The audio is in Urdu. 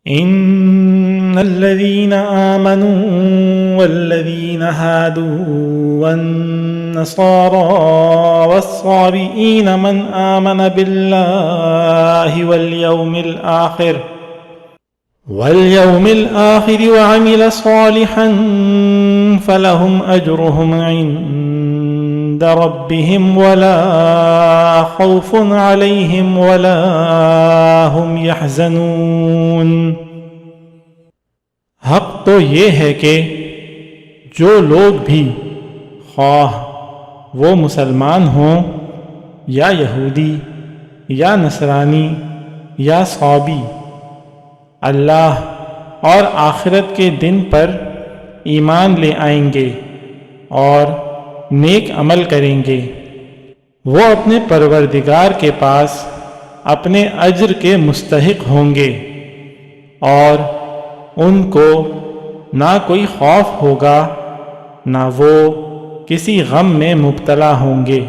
إن الذين آمنوا والذين هادوا والنصارى والصابئين من آمن بالله واليوم الآخر وعمل صالحا فلهم أجرهم عند ربهم ولا خوف عليهم ولا هم يحزنون۔ حق تو یہ ہے کہ جو لوگ بھی خواہ وہ مسلمان ہوں یا یہودی یا نصرانی یا صابی، اللہ اور آخرت کے دن پر ایمان لے آئیں گے اور نیک عمل کریں گے، وہ اپنے پروردگار کے پاس اپنے اجر کے مستحق ہوں گے، اور ان کو نہ کوئی خوف ہوگا نہ وہ کسی غم میں مبتلا ہوں گے۔